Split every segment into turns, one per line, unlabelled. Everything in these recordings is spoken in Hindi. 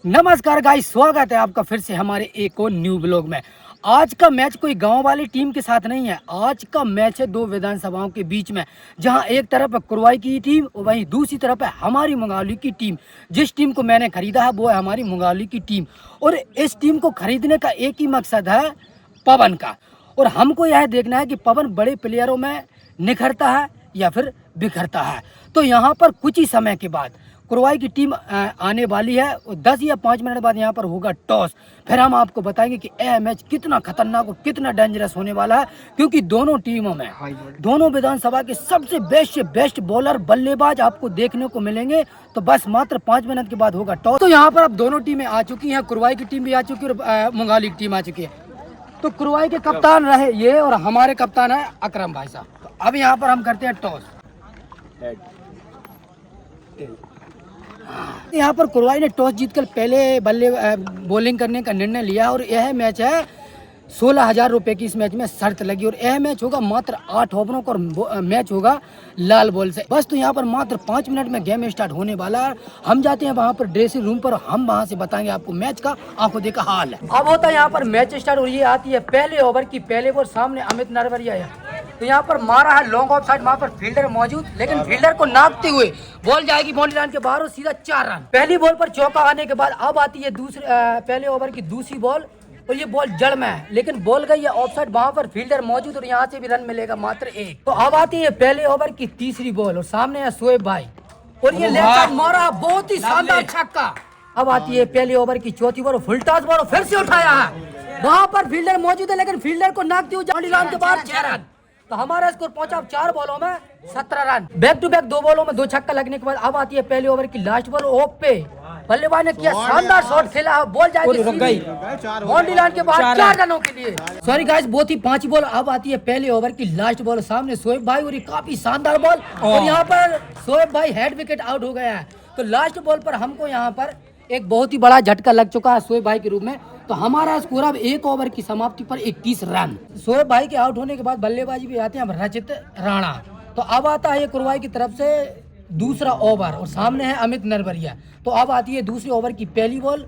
नमस्कार गाइस, स्वागत है आपका फिर से हमारे एक और न्यू ब्लॉग में। आज का मैच कोई गांव वाली टीम के साथ नहीं है। आज का मैच है दो विधानसभाओं के बीच में, जहां एक तरफ है कुरवाई की टीम और वहीं दूसरी तरफ है हमारी मुंगावली की टीम। जिस टीम को मैंने खरीदा है वो है हमारी मुंगावली की टीम, और इस टीम को खरीदने का एक ही मकसद है पवन का। और हमको यह देखना है कि पवन बड़े प्लेयरों में निखरता है या फिर बिखरता है। तो यहाँ पर कुछ ही समय के बाद कुरवाई की टीम आने वाली है और 10 या 5 मिनट बाद यहाँ पर होगा टॉस। फिर हम आपको बताएंगे कि यह मैच कितना खतरनाक और कितना डेंजरस होने वाला है, क्योंकि दोनों टीमों में दोनों विधानसभा के सबसे बेस्ट बॉलर बल्लेबाज आपको देखने को मिलेंगे। तो बस मात्र 5 मिनट के बाद होगा टॉस। तो यहाँ पर अब दोनों टीमें आ चुकी हैं, कुरवाई की टीम भी आ चुकी है और मुंगावली की टीम आ चुकी है। तो कुरवाई के कप्तान रहे ये और हमारे कप्तान है अकरम भाई साहब। तो अब यहाँ पर हम करते हैं टॉस। यहाँ पर कुरवाई ने टॉस जीतकर पहले बॉलिंग करने का निर्णय लिया और यह मैच है 16,000 रुपये की इस मैच में शर्त लगी। और यह मैच होगा मात्र 8 ओवरों का और मैच होगा लाल बॉल से। बस तो यहाँ पर मात्र 5 मिनट में गेम स्टार्ट होने वाला है। हम जाते हैं वहाँ पर ड्रेसिंग रूम पर, हम वहाँ से बताएंगे आपको मैच का आंखों देखा हाल है। अब होता है यहाँ पर मैच स्टार्ट और ये आती है पहले ओवर की पहले बॉल। सामने अमित नरवरिया है, तो यहाँ पर मारा है लॉन्ग ऑफ साइड, वहाँ पर फील्डर मौजूद, लेकिन फील्डर को नापते हुए बॉल जाएगी बाउंड्री लाइन के बाहर और सीधा 4 रन। पहली बॉल पर चौका आने के बाद अब आती है पहले ओवर की दूसरी बॉल और ये बॉल जड़ में है, लेकिन बॉल गई है ऑफ साइड, वहाँ पर फील्डर मौजूद और यहाँ से भी रन मिलेगा मात्र 1। तो अब आती है पहले ओवर की तीसरी बॉल और सामने है शोएब भाई और ये लेफ्ट साइड मारा, बहुत ही शानदार छक्का। अब आती है पहले ओवर की चौथी बॉल, फुल टॉस बॉल फिर से उठाया है, वहाँ पर फील्डर मौजूद है, लेकिन फील्डर को नापते हुए बाउंड्री लाइन के बाहर 6 रन। तो हमारा स्कोर पहुंचा 4 बॉलों में 17 रन। बैक टू बैक 2 बॉलों में 2 छक्का लगने के बाद अब आती है पहले ओवर की लास्ट बॉल। ओप पे बल्लेबाज ने किया शानदार शॉट खेला, बॉल जाएगी बाउंड्री लाइन के बाहर 4 रनों के लिए। सॉरी गाइस, बहुत ही 5 बॉल। अब आती है पहले ओवर की लास्ट बॉल, सामने शोएब भाई और ये काफी शानदार बॉल और यहाँ पर शोएब भाई हेड विकेट आउट हो गया है। तो लास्ट बॉल पर हमको यहाँ पर एक बहुत ही बड़ा झटका लग चुका है शोएब भाई के रूप में। तो हमारा स्कोर अब 1 ओवर की समाप्ति पर 21 रन। शोएब भाई के आउट होने के बाद बल्लेबाजी भी आते हैं अब रचित राणा। तो अब आता है कुरवाई की तरफ से दूसरा ओवर और सामने है अमित नरवरिया। तो अब आती है दूसरे ओवर की पहली बॉल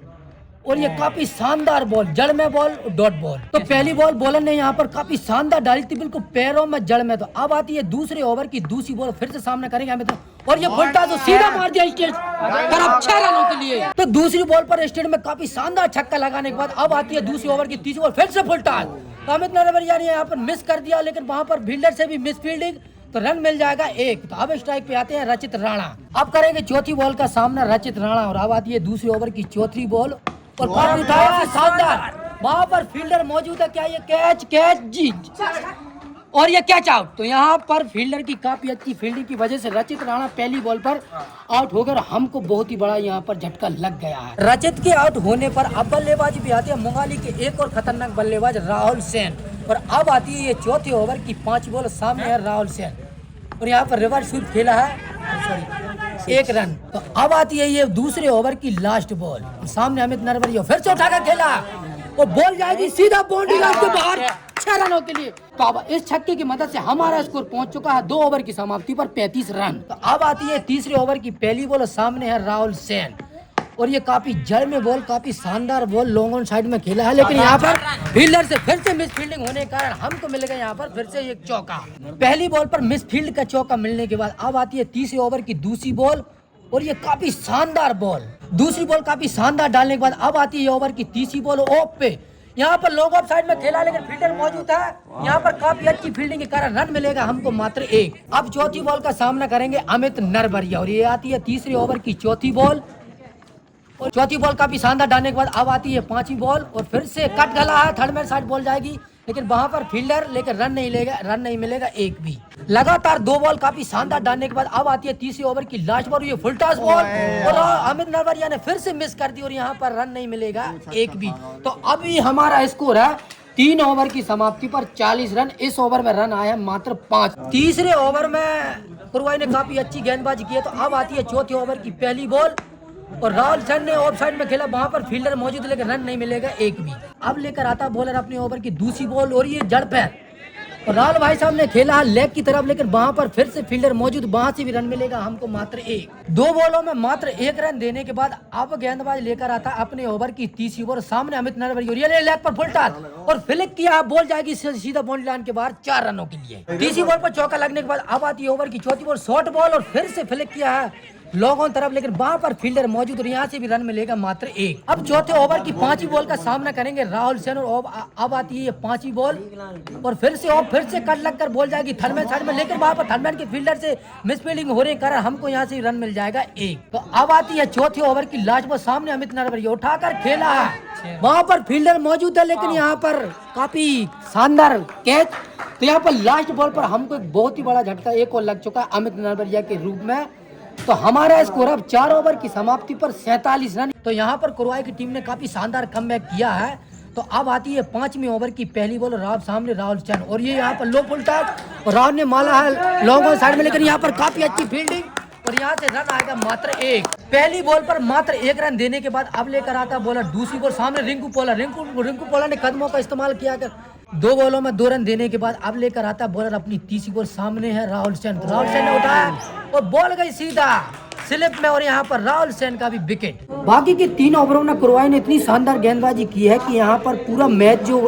और ये काफी शानदार बॉल, जड़ में बॉल, डॉट बॉल। तो पहली बॉल बॉलर ने यहाँ पर काफी शानदार डाली थी, बिल्कुल पैरों में, जड़ में। तो अब आती है दूसरे ओवर की दूसरी बॉल, फिर से सामना करेंगे हमें और ये फुलटा तो सीधा मार दिया स्टेट पर 6 रनों के लिए। तो दूसरी बॉल पर स्टेट में काफी शानदार छक्का लगाने के बाद अब आती है दूसरी ओवर की तीसरी बॉल, फिर से फुलटा। तो अमित नरवरिया ने यहाँ पर मिस कर दिया, लेकिन वहां पर फील्डर से भी मिस फील्डिंग, तो रन मिल जाएगा 1। तो अब स्ट्राइक पे आते हैं रचित राणा। अब करेंगे चौथी बॉल का सामना रचित राणा और अब आती है दूसरी ओवर की चौथी बॉल और काफी उठाया शानदार, वहां पर फील्डर मौजूद है, क्या ये कैच जी और ये कैच आउट। तो यहाँ पर फील्डर की काफी अच्छी फील्डिंग की वजह से रचित राणा पहली बॉल पर आउट होकर हमको बहुत ही बड़ा यहाँ पर झटका लग गया है। रचित के आउट होने पर अब बल्लेबाजी भी आती है मुंगावली के एक और खतरनाक बल्लेबाज राहुल सेन। और अब आती है ये चौथे ओवर की 5 बॉल, सामने है राहुल सेन और यहाँ पर रिवर्स स्वीप खेला है, सॉरी 1 रन। तो अब आती है ये दूसरे ओवर की लास्ट बॉल, सामने अमित नरवरिया फिर से उठाकर खेला और बॉल जाएगी सीधा बाउंड्री लाइन के बाहर 6 रनों के लिए। तो अब इस छक्के की मदद से हमारा स्कोर पहुंच चुका है 2 ओवर की समाप्ति पर 35 रन। तो अब आती है तीसरे ओवर की पहली बॉल और सामने है राहुल सेन और ये काफी जड़ में बॉल, काफी शानदार बॉल लॉन्ग ऑन साइड में खेला है, लेकिन यहाँ पर फील्डर से फिर से मिस फील्डिंग होने के कारण हमको मिल गया यहाँ पर फिर से एक चौका। पहली बॉल पर मिस फील्ड का चौका मिलने के बाद अब आती है तीसरे ओवर की दूसरी बॉल और ये काफी शानदार बॉल, दूसरी बॉल काफी शानदार डालने के बाद अब आती है ओवर की तीसरी बॉल ऑफ पे, यहाँ पर लॉन्ग ऑफ साइड में खेला, लेकिन फील्डर मौजूद है, यहाँ पर काफी अच्छी फील्डिंग के कारण रन मिलेगा हमको मात्र 1। अब चौथी बॉल का सामना करेंगे अमित नरवरिया और ये आती है तीसरे ओवर की चौथी बॉल और चौथी बॉल काफी शानदार डालने के बाद अब आती है 5वीं बॉल और फिर से कट गला है, थर्ड मैन साइड बॉल जाएगी, लेकिन वहां पर फील्डर लेकर रन नहीं मिलेगा 1 भी। लगातार 2 बॉल काफी शानदार डालने के बाद अब आती है तीसरी ओवर की लास्ट बॉल, ये फुल टॉस बॉल और अमित नरवरिया ने फिर से मिस कर दी और यहाँ पर रन नहीं मिलेगा 1 भी। तो अभी हमारा स्कोर है 3 ओवर की समाप्ति पर 40 रन। इस ओवर में रन आया मात्र 5। तीसरे ओवर में कुरवाई ने काफी अच्छी गेंदबाजी की है। तो अब आती है चौथे ओवर की पहली बॉल और राहुल सेन ने ऑफ साइड में खेला, वहां पर फील्डर मौजूद, लेकिन रन नहीं मिलेगा 1 भी। अब लेकर आता बॉलर अपने ओवर की दूसरी बॉल और ये जड़ पैर तो राहुल भाई साहब ने खेला है लेग की तरफ, लेकिन वहां पर फिर से फील्डर मौजूद, वहां से भी रन मिलेगा हमको मात्र 1। 2 बॉलों में मात्र 1 रन देने के बाद अब गेंदबाज लेकर आता अपने ओवर की 30वीं ओवर। सामने अमित नरवरी लेग पर फुल टॉस और फ्लिक किया, बॉल जाएगी सीधा बाउंड्री लाइन के बाहर 4 रनों के लिए। 30वीं बॉल पर चौका लगने के बाद अब आती है ओवर की 4थी बॉल, शॉर्ट बॉल और फिर से फ्लिक किया है लॉन्ग ऑन तरफ, लेकिन वहां पर फील्डर मौजूद और यहाँ से भी रन मिलेगा मात्र 1। अब चौथे ओवर की 5वीं बॉल का सामना करेंगे राहुल सेन और अब आती है ये 5वीं बॉल और फिर से कट लगकर बॉल जाएगी थर्डमैन साइड में, लेकिन वहां पर थर्डमैन के फील्डर से मिसफील्डिंग होने के कारण हमको यहाँ से रन मिल जाएगा 1। तो अब आती है चौथे ओवर की लास्ट बॉल, सामने अमित नरवरी उठाकर खेला है, वहां पर फील्डर मौजूद है लेकिन यहाँ पर काफी शानदार कैच। तो यहाँ पर लास्ट बॉल पर हमको एक बहुत ही बड़ा झटका एक और लग चुका है अमित नरवरिया के रूप में। तो हमारा स्कोर अब 4 ओवर की समाप्ति पर 47 रन। तो यहाँ पर कुरवाई की टीम ने काफी शानदार कमबैक किया है। तो अब आती है 5वीं ओवर की पहली बॉल, सामने राहुल चंद और ये यहाँ पर लो फुल टॉस और राहुल ने माला है लॉन्ग ऑन साइड में, लेकिन यहाँ पर काफी अच्छी फील्डिंग और यहाँ से रन आएगा मात्र 1। पहली बॉल पर मात्र 1 रन देने के बाद अब लेकर आता बॉलर दूसरी बॉल, सामने रिंकू पोला ने कदमों का इस्तेमाल किया कर 2 बॉलों में 2 रन देने के बाद अब लेकर आता बॉलर अपनी तीसरी बॉल, सामने है राहुल सेन। राहुल सेन ने उठाया और बॉल गई सीधा स्लिप में और यहाँ पर राहुल सेन का भी विकेट। बाकी के 3 ओवरों में कुरवाई ने इतनी शानदार गेंदबाजी की है कि यहाँ पर पूरा मैच जो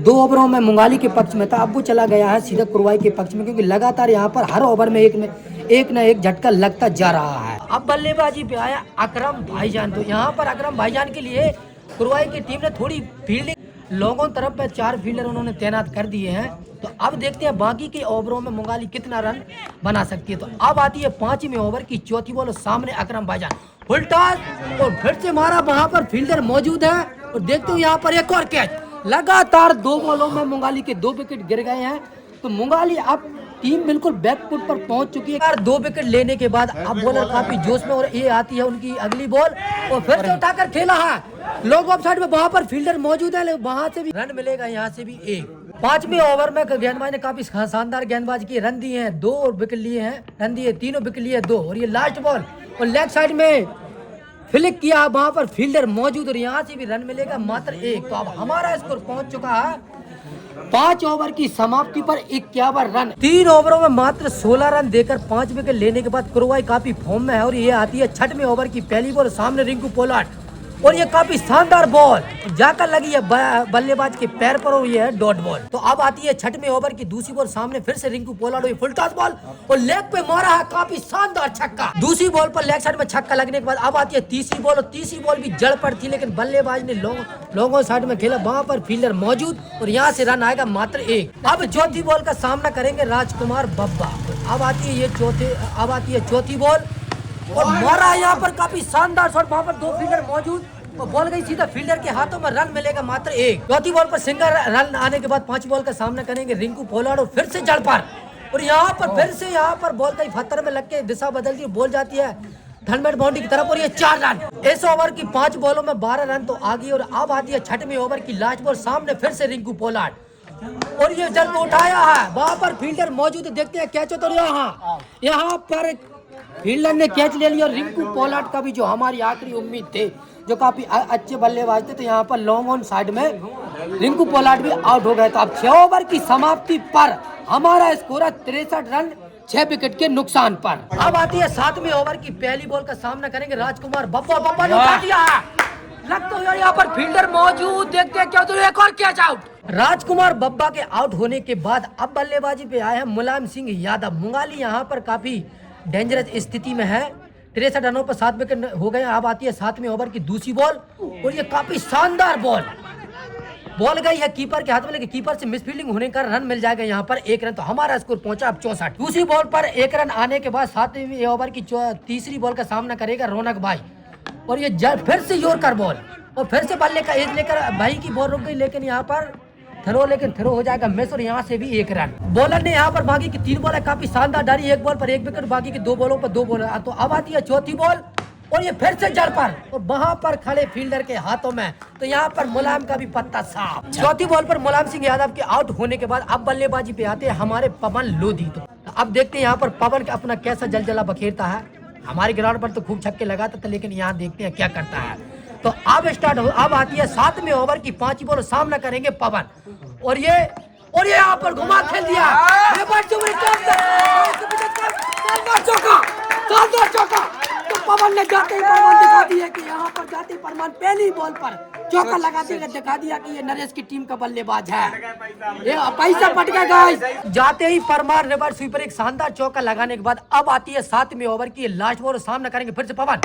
2 ओवरों में मुंगाली के पक्ष में था अब वो चला गया है सीधा कुरवाई के पक्ष में, क्योंकि लगातार यहाँ पर हर ओवर में एक न एक झटका लगता जा रहा है। अब बल्लेबाजी पे आया अकरम भाईजान। तो यहाँ पर अकरम भाईजान के लिए कुरवाई की टीम ने थोड़ी फील्डिंग लोगों तरफ पे 4 फील्डर उन्होंने तैनात कर दिए हैं। तो अब देखते हैं बाकी के ओवरों में मुंगाली कितना रन बना सकती है। तो अब आती है 5वीं ओवर की 4थी बॉल, सामने अकरम भाईजान फुल टॉस और फिर से मारा, वहां पर फील्डर मौजूद है और देखते हो यहाँ पर एक और कैच। लगातार 2 बॉलों में मुंगाली के 2 विकेट गिर गए हैं। तो मुंगाली अब टीम बिल्कुल बैकफुट पर पहुंच चुकी है। 2 विकेट लेने के बाद अब बॉलर काफी जोश में और ये आती है उनकी अगली बॉल और फिर से उठाकर खेला है लॉन्ग ऑफ साइड में, वहां पर फील्डर मौजूद है, वहां से भी रन मिलेगा, यहाँ से भी 1। 5वें ओवर में गेंदबाज ने काफी शानदार गेंदबाजी की, रन दिए हैं 2 और विकेट लिए हैं, रन दिए 3 विकेट लिए 2 और ये लास्ट बॉल और लेग साइड में फ्लिक किया, वहां पर फील्डर मौजूद और यहाँ से भी रन मिलेगा मात्र 1। तो अब हमारा स्कोर पहुंच चुका है 5 ओवर की समाप्ति पर 51 रन। 3 ओवरों में मात्र 16 रन देकर 5 विकेट लेने के बाद कुरवाई काफी फॉर्म में है और ये आती है 6वें ओवर की पहली बॉल, सामने रिंकू पोलार्ड और ये काफी शानदार बॉल जाकर लगी है बल्लेबाज के पैर पर और ये है डॉट बॉल। तो अब आती है 6वें ओवर की दूसरी बॉल, सामने फिर से Rinku Pollard full toss ball और लेग पे मारा है काफी शानदार छक्का। दूसरी बॉल पर लेग साइड में छक्का लगने के बाद अब आती है तीसरी बॉल और तीसरी बॉल भी जड़ पर थी, लेकिन बल्लेबाज ने लॉन्ग साइड में खेला, वहां पर फील्डर मौजूद और यहाँ से रन आएगा मात्र 1। अब चौथी बॉल का सामना करेंगे राजकुमार बब्बा। अब आती है चौथी बॉल और मारा यहाँ पर काफी शानदार शॉट, वहां पर 2 फील्डर मौजूद और बॉल गई सीधा फील्डर के हाथों में, रन मिलेगा मात्र 1। चौथी बॉल पर सिंगल रन आने के बाद 5वीं बॉल का सामना करेंगे रिंकू पोलार्ड और फिर से जड़ पर और यहाँ पर फिर से बॉल कहीं पत्थर में लग के दिशा बदलती है, बॉल जाती है धनमेट बाउंड्री की तरफ और ये 4 रन। इस ओवर की 5 बॉलों में 12 रन तो आ गई और अब आती है 6वें ओवर की लास्ट बॉल, सामने फिर से रिंकू पोलार्ड और ये जड़ उठाया है, वहां पर फील्डर मौजूद है, देखते हैं कैच तो यहाँ पर फील्डर ने कैच ले लिया। रिंकू पोलार्ड का भी जो हमारी आखिरी उम्मीद थे, जो काफी अच्छे बल्लेबाज थे, तो यहाँ पर लॉन्ग ऑन साइड में रिंकू पोलार्ड भी आउट हो गए। तो अब 6 ओवर की समाप्ति पर हमारा स्कोर है 63 रन 6 विकेट के नुकसान पर। अब आती है 7वें ओवर की पहली बॉल का सामना करेंगे राजकुमार बब्बा ने उठा दिया है, लगता है यहाँ पर फील्डर मौजूद, देखते हैं क्या तो एक और कैच आउट। राजकुमार बब्बा के आउट होने के बाद अब बल्लेबाजी पे आए हैं मुलायम सिंह यादव। मुंगाली यहाँ पर काफी डेंजरस स्थिति में है, 63 रनों पर 7 विकेट हो गए। अब आती है 7वें ओवर की दूसरी बॉल और ये काफी शानदार बॉल गई है कीपर के हाथ में, लेकिन कीपर से मिसफील्डिंग होने का रन मिल जाएगा यहाँ पर 1 रन। तो हमारा स्कोर पहुंचा अब 64। दूसरी बॉल पर 1 रन आने के बाद 7वें ओवर की तीसरी बॉल का सामना करेगा रौनक भाई और ये फिर से योरकर बॉल और फिर से बल्ले का एज लेकर भाई की बॉल रुक गई, लेकिन यहाँ पर थ्रो हो जाएगा मिस और यहाँ से भी 1 रन। बॉलर ने यहाँ पर बाकी की 3 बॉल है काफी शानदार डाली, 1 बॉल पर 1 विकेट, बाकी की 2 बॉलों पर 2 बॉल। तो अब आती है चौथी बॉल और ये फिर से जड़ पर और वहां पर खड़े फील्डर के हाथों में, तो यहाँ पर मुलायम का भी पत्ता साफ। चौथी बॉल पर मुलायम सिंह यादव के आउट होने के बाद अब बल्लेबाजी पे आते हैं हमारे पवन लोधी। तो अब देखते हैं यहाँ पर पवन अपना कैसा जलजला बखेरता है। हमारे ग्राउंड पर तो खूब छक्के लगाता था, लेकिन यहाँ देखते हैं क्या करता है। तो अब आती है 7वें ओवर की 5वीं बॉल, सामना करेंगे पवन और ये यहाँ पर घुमा खेल दिया। चौका तो पवन ने जाते ही प्रमाण दिखा दिया कि यहाँ पर जाते ही प्रमाण पहली बॉल पर चौका लगाते हुए दिखा दिया कि ये नरेश की टीम का बल्लेबाज है। ये पैसा पट गया गाइस। जाते ही परमार रिवर्स स्वीपर एक शानदार चौका लगाने के बाद अब आती है 7वें ओवर की लास्ट बॉल। सामना करेंगे फिर से पवन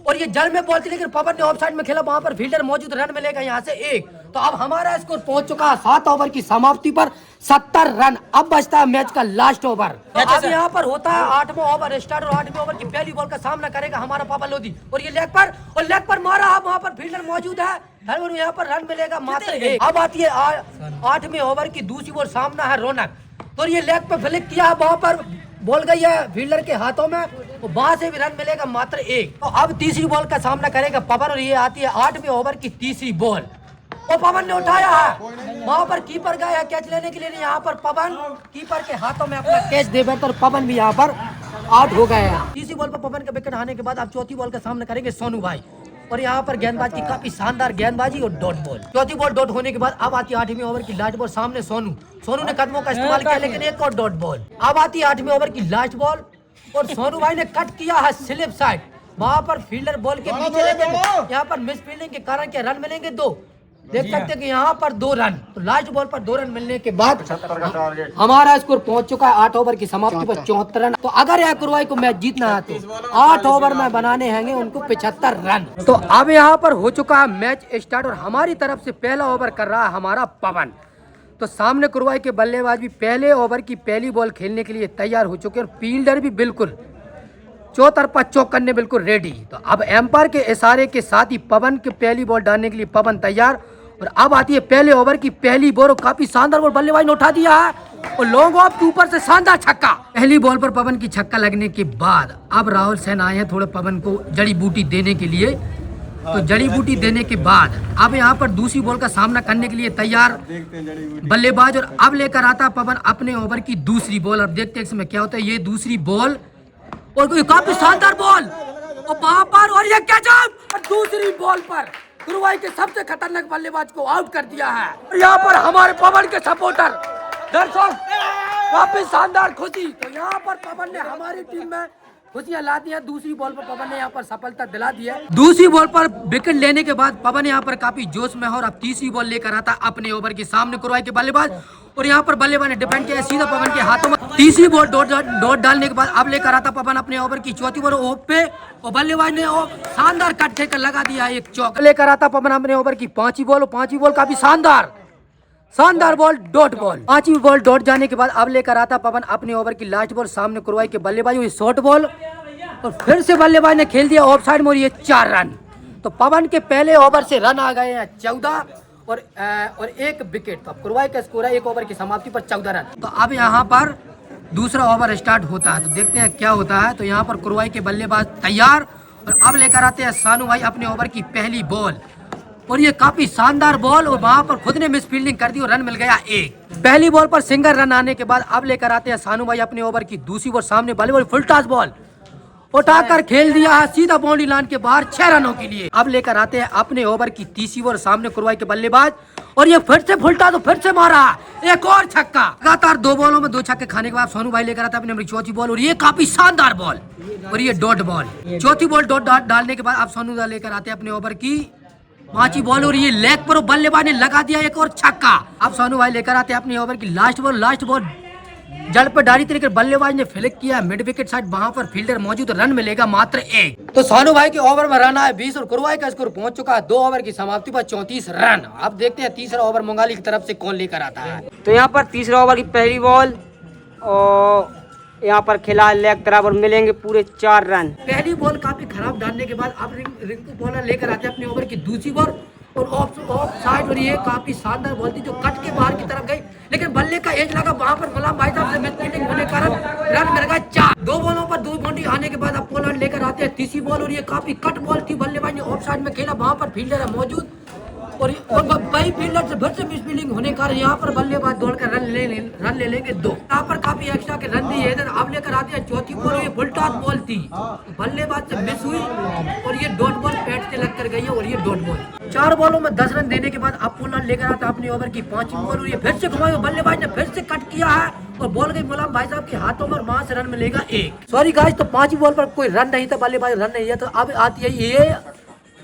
और ये जल में बॉल थी लेकिन पवन ने ऑफ साइड में खेला, वहां पर फील्डर मौजूद, रन मिलेगा यहाँ से 1। तो अब हमारा स्कोर पहुंच चुका है 7 ओवर की समाप्ति पर 70 रन। अब बचता है मैच का लास्ट ओवर। तो अब यहाँ पर होता है 8वां ओवर स्टार्ट और 8वें ओवर की पहली बॉल का सामना करेगा हमारा पवन लोधी और ये लेग पर मारा। अब वहाँ पर फील्डर मौजूद है, यहाँ पर रन मिलेगा मात्र 1। अब आती है 8वें ओवर की दूसरी बॉल। सामना है रौनक तो ये लेग पे फ्लिक किया, वहां पर बॉल गई है फील्डर के हाथों में, तो वहां से भी रन मिलेगा मात्र 1। तो अब तीसरी बॉल का सामना करेगा पवन और ये आती है 8वें ओवर की तीसरी बॉल और पवन ने उठाया है, वहां पर कीपर गया है कैच लेने के लिए। यहाँ पर पवन कीपर के हाथों में अपना कैच दे बैठा और पवन भी यहाँ पर आउट हो गया है। तीसरी बॉल पर पवन का विकेट आने के बाद अब चौथी बॉल का सामना करेंगे सोनू भाई और यहाँ पर गेंदबाज की काफी शानदार गेंदबाजी और डॉट बॉल। चौथी बॉल डॉट होने के बाद अब आती है 8वीं ओवर की लास्ट बॉल। सामने सोनू ने कदमों का इस्तेमाल किया लेकिन एक और डॉट बॉल। अब आती है 8वीं ओवर की लास्ट बॉल और सोनू भाई ने कट किया है स्लिप साइड, वहां पर फील्डर बॉल के पीछे लेकिन यहाँ पर मिस फील्डिंग के कारण क्या रन मिलेंगे 2। देख सकते हैं कि यहाँ पर 2 रन। तो लास्ट बॉल पर 2 रन मिलने के बाद हमारा स्कोर पहुंच चुका है 8 ओवर की समाप्ति पर 74 रन। तो अगर यह कुरवाई को मैच जीतना है तो 8 ओवर में बनाने हैंगे उनको 75 रन। तो अब यहाँ पर हो चुका है मैच स्टार्ट और हमारी तरफ से पहला ओवर कर रहा है हमारा पवन। तो सामने कुरवाई के बल्लेबाज भी पहले ओवर की पहली बॉल खेलने के लिए तैयार हो चुके हैं और फील्डर भी बिल्कुल चौतरफा चौक करने बिल्कुल रेडी। तो अब एम्पायर के इशारे के साथ ही पवन के पहली बॉल डालने के लिए पवन तैयार और अब आती है पहले ओवर की पहली बॉल और काफी शानदार बॉल बल्लेबाज ने उठा दिया है और लॉन्ग ऑफ के ऊपर से शानदार छक्का। पहली बॉल पर पवन की छक्का लगने के बाद अब राहुल सेन आए हैं थोड़े पवन को जड़ी बूटी देने के लिए। तो जड़ी बूटी देने के बाद अब यहाँ पर दूसरी बॉल का सामना करने के लिए तैयार बल्लेबाज और अब लेकर आता है पवन अपने ओवर की दूसरी बॉल। अब देखते हैं इसमें क्या होता है। ये दूसरी बॉल और काफी शानदार बॉल और वहां पर और ये कैच आउट और दूसरी बॉल पर कुरवाई के सबसे खतरनाक बल्लेबाज को आउट कर दिया है। यहाँ पर हमारे पवन के सपोर्टर दर्शक काफी शानदार खुशी। तो यहाँ पर पवन ने हमारी टीम में खुशियां ला दी है। दूसरी बॉल पर पवन ने यहाँ पर सफलता दिला दी है। दूसरी बॉल पर विकेट लेने के बाद पवन यहाँ पर काफी जोश में है और अब तीसरी बॉल लेकर आता अपने ओवर के सामने कुरवाई के बल्लेबाज और यहाँ पर बल्लेबाज ने डिफेंड किया सीधा पवन के हाथों में। तीसरी बॉल डॉट डालने के बाद अब लेकर आता पवन अपने ओवर की चौथी बॉल ओप पे और बल्लेबाज ने शानदार कट फेंक कर लगा दिया एक चौका। लेकर आता पवन अपने ओवर की पांचवी बॉल और पांचवी बॉल काफी शानदार बॉल डॉट बॉल। पांचवी बॉल डॉट जाने के बाद अब लेकर आता पवन अपने ओवर की लास्ट बॉल। सामने कुरवाई के बल्लेबाज हुई शॉर्ट बॉल और फिर से बल्लेबाज ने खेल दिया ऑफ साइड में और ये 4 रन। तो पवन के पहले ओवर से रन आ गए हैं 14 और 1 विकेट। तो कुरवाई का स्कोर है 1 ओवर की समाप्ति पर 14 रन। तो अब यहाँ पर दूसरा ओवर स्टार्ट होता है तो देखते हैं क्या होता है। तो यहाँ पर कुरवाई के बल्लेबाज तैयार और अब लेकर आते हैं सानू भाई अपने ओवर की पहली बॉल और ये काफी शानदार बॉल और वहां पर खुद ने मिस फील्डिंग कर दी और रन मिल गया 1। पहली बॉल पर सिंगल रन आने के बाद अब लेकर आते हैं सानू भाई अपने ओवर की दूसरी बॉल। सामने बल्लेबाज फुल टॉस बॉल उठाकर खेल दिया है सीधा बाउंड्री लाइन के बाहर 6 रनों के लिए। अब लेकर आते हैं अपने ओवर की तीसरी बॉल। सामने कुरवाई के बल्लेबाज और ये फिर से फुलटा तो फिर से मारा एक और छक्का। लगातार 2 बॉलों में 2 छक्के खाने के बाद सोनू भाई लेकर आता है अपनी चौथी बॉल और ये काफी शानदार बॉल और ये डॉट बॉल। चौथी बॉल डॉट डालने के बाद अब सोनू भाई लेकर आते हैं अपने ओवर की 5वीं बॉल और ये लेग पर बल्लेबाज ने लगा दिया एक और छक्का। अब सोनू भाई लेकर आते हैं अपने ओवर की लास्ट बॉल जड़ पर डाली तरीके बल्लेबाज ने फ्लिक किया मिड विकेट साइड, वहां पर फील्डर मौजूद, रन मिलेगा मात्र 1। तो सोनू भाई के ओवर में रन आए 20 और कुरवाई का स्कोर पहुंच चुका है 2 ओवर की समाप्ति पर 34 रन। अब देखते हैं तीसरा ओवर मंगाली की तरफ से कौन लेकर आता है।
तो यहाँ पर तीसरा ओवर की पहली बॉल और यहाँ पर खिला लेग बराबर मिलेंगे पूरे 4 रन।
पहली बॉल काफी खराब डालने के बाद अब रिंकू बॉलर लेकर आते हैं अपने ओवर की दूसरी बॉल और ऑफ साइड और ये काफी शानदार बॉल थी जो कट के बाहर की तरफ गई लेकिन बल्ले का एज लगा, वहां पर गुलाम भाई साहब से मिस फील्डिंग होने के कारण रन मिल गया 4। 2 बॉलों पर 2 बाउंड्री आने के बाद अब पोलैंड लेकर आते हैं तीसरी बॉल और ये काफी कट बॉल थी, बल्लेबाज ने ऑफ साइड में खेला, वहां पर फील्डर है मौजूद और वही फील्डर से फिर से मिस फील्डिंग होने के कारण यहाँ पर बल्लेबाज दौड़कर रन ले लेंगे 2। यहाँ पर काफी एक्स्ट्रा के रन दिए थे। अब लेकर आते हैं चौथी बॉल, ये फुल टॉस बॉल थी, बल्लेबाज से मिस हुई और ये डॉट बॉल पैड से लग कर गई है और ये डॉट बॉल। 4 बॉलों में 10 रन देने के बाद अब पोलार्ड लेकर आता अपनी ओवर की 5वीं बॉल और ये फिर से घुमाई, बल्लेबाज ने फिर से कट किया है और बॉल गई मुलायम भाई साहब के हाथों में और वहां से रन मिलेगा 1। सॉरी गाइस, तो 5वीं बॉल पर कोई रन नहीं था, बल्लेबाज रन नहीं है। तो अब आती है ये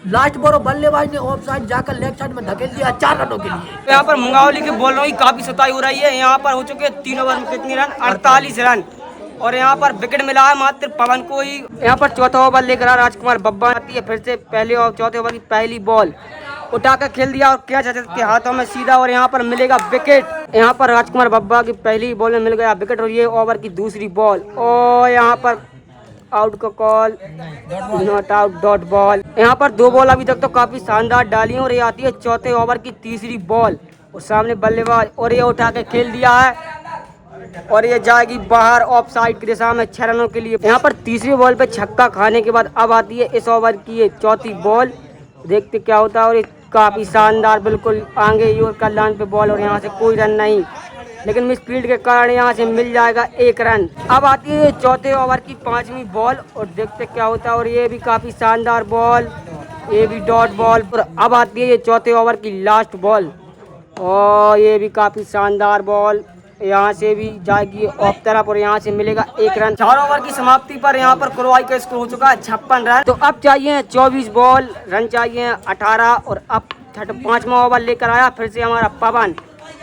लास्ट बॉल, बल्लेबाज ने ऑफ साइड जाकर लेफ्ट साइड में धकेल दिया 4 रनों के लिए।
यहाँ पर मुंगावली के बॉलरों की काफी सताई हो रही है। यहाँ पर हो चुके 3 ओवर में कितने रन, 48 रन। और यहाँ पर विकेट मिला है मात्र पवन को ही। यहाँ पर चौथा ओवर लेकर राजकुमार बब्बा आती है फिर से पहले और चौथे ओवर की पहली बॉल उठाकर खेल दिया और कैच के हाथों में सीधा और यहाँ पर मिलेगा विकेट। यहाँ पर राजकुमार बब्बा की पहली बॉल में मिल गया विकेट और ये ओवर की दूसरी बॉल और यहाँ पर आउट का call, not out, dot ball. यहाँ पर 2 बॉल अभी तक तो काफी शानदार डाली और ये आती है चौथे ओवर की तीसरी बॉल और सामने बल्लेबाज और ये उठा के खेल दिया है और ये जाएगी बाहर ऑफ साइड की दिशा में 6 रनों के लिए। यहाँ पर तीसरी बॉल पे छक्का खाने के बाद अब आती है इस ओवर की ये चौथी बॉल, देखते क्या होता है और ये काफी शानदार बिल्कुल आगे योर कल्याण पे बॉल और यहाँ से कोई रन नहीं, लेकिन मिस फील्ड के कारण यहाँ से मिल जाएगा 1 रन। अब आती है चौथे ओवर की 5वीं बॉल और देखते क्या होता है और ये भी काफी शानदार बॉल, ये भी डॉट बॉल। और अब आती है ये चौथे ओवर की लास्ट बॉल और ये भी काफी शानदार बॉल, यहाँ से भी जाएगी ऑफ तरफ और यहाँ से मिलेगा 1 रन। 4 ओवर की समाप्ति पर यहाँ पर कुरवाई का स्कोर हो चुका है 56 रन। तो अब चाहिए 24 बॉल, रन चाहिए 18 और अब 5वां ओवर लेकर आया फिर से हमारा पवन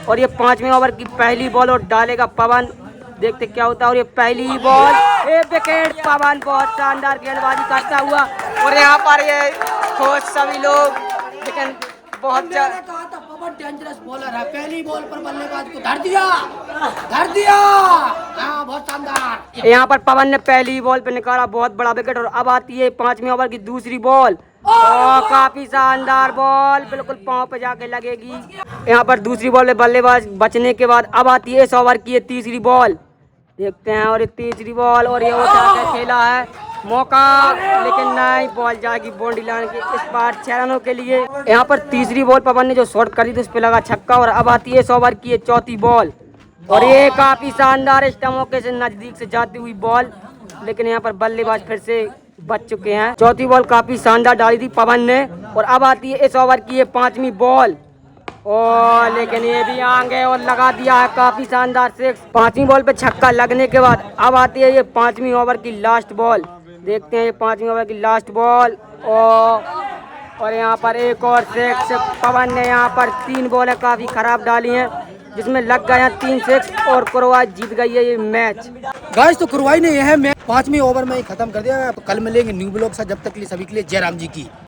और ये 5वें ओवर की पहली बॉल और डालेगा पवन, देखते क्या होता है और ये पहली बॉल, ये विकेट। पवन बहुत शानदार गेंदबाजी करता हुआ और यहाँ पर ये खुश सभी लोग, लेकिन बहुत पवन डेंजरस बॉलर है। पहली बॉल पर बल्लेबाज को धर दिया, हाँ, बहुत शानदार। यहाँ पर पवन ने पहली बॉल पे निकाला बहुत बड़ा विकेट और अब आती है 5वें ओवर की दूसरी बॉल और काफी शानदार बॉल, बिल्कुल पांव पे जाके लगेगी। यहाँ पर दूसरी बॉल में बल्लेबाज बचने के बाद अब आती है इस ओवर की ये तीसरी बॉल, देखते हैं और ये तीसरी बॉल और ये उठा के खेला है मौका, लेकिन नहीं, बॉल जाएगी बाउंड्री लाइन के इस बार 6 रनों के लिए। यहाँ पर तीसरी बॉल पवन ने जो शॉट करी थी उस पे लगा छक्का और अब आती है इस ओवर की ये चौथी बॉल और ये काफी शानदार स्टंप मौके से नजदीक से जाती हुई बॉल, लेकिन यहाँ पर बल्लेबाज फिर से बच चुके हैं। चौथी बॉल काफी शानदार डाली थी पवन ने और अब आती है इस ओवर की ये 5वीं बॉल और लेकिन ये भी आगे और लगा दिया है काफी शानदार 6। 5वीं बॉल पे छक्का लगने के बाद अब आती है ये 5वीं ओवर की लास्ट बॉल, देखते हैं ये 5वीं ओवर की लास्ट बॉल और यहाँ पर एक और 6। पवन ने यहाँ पर 3 बॉलें काफी खराब डाली हैं जिसमें लग गए हैं 3 6 और कुरवाई जीत गई है ये मैच। गाइस, तो कुरवाई ने यह मैच 5वें ओवर में ही खत्म कर दिया। कल मिलेंगे न्यू ब्लॉग से, जब तक के लिए सभी के लिए जय राम जी की।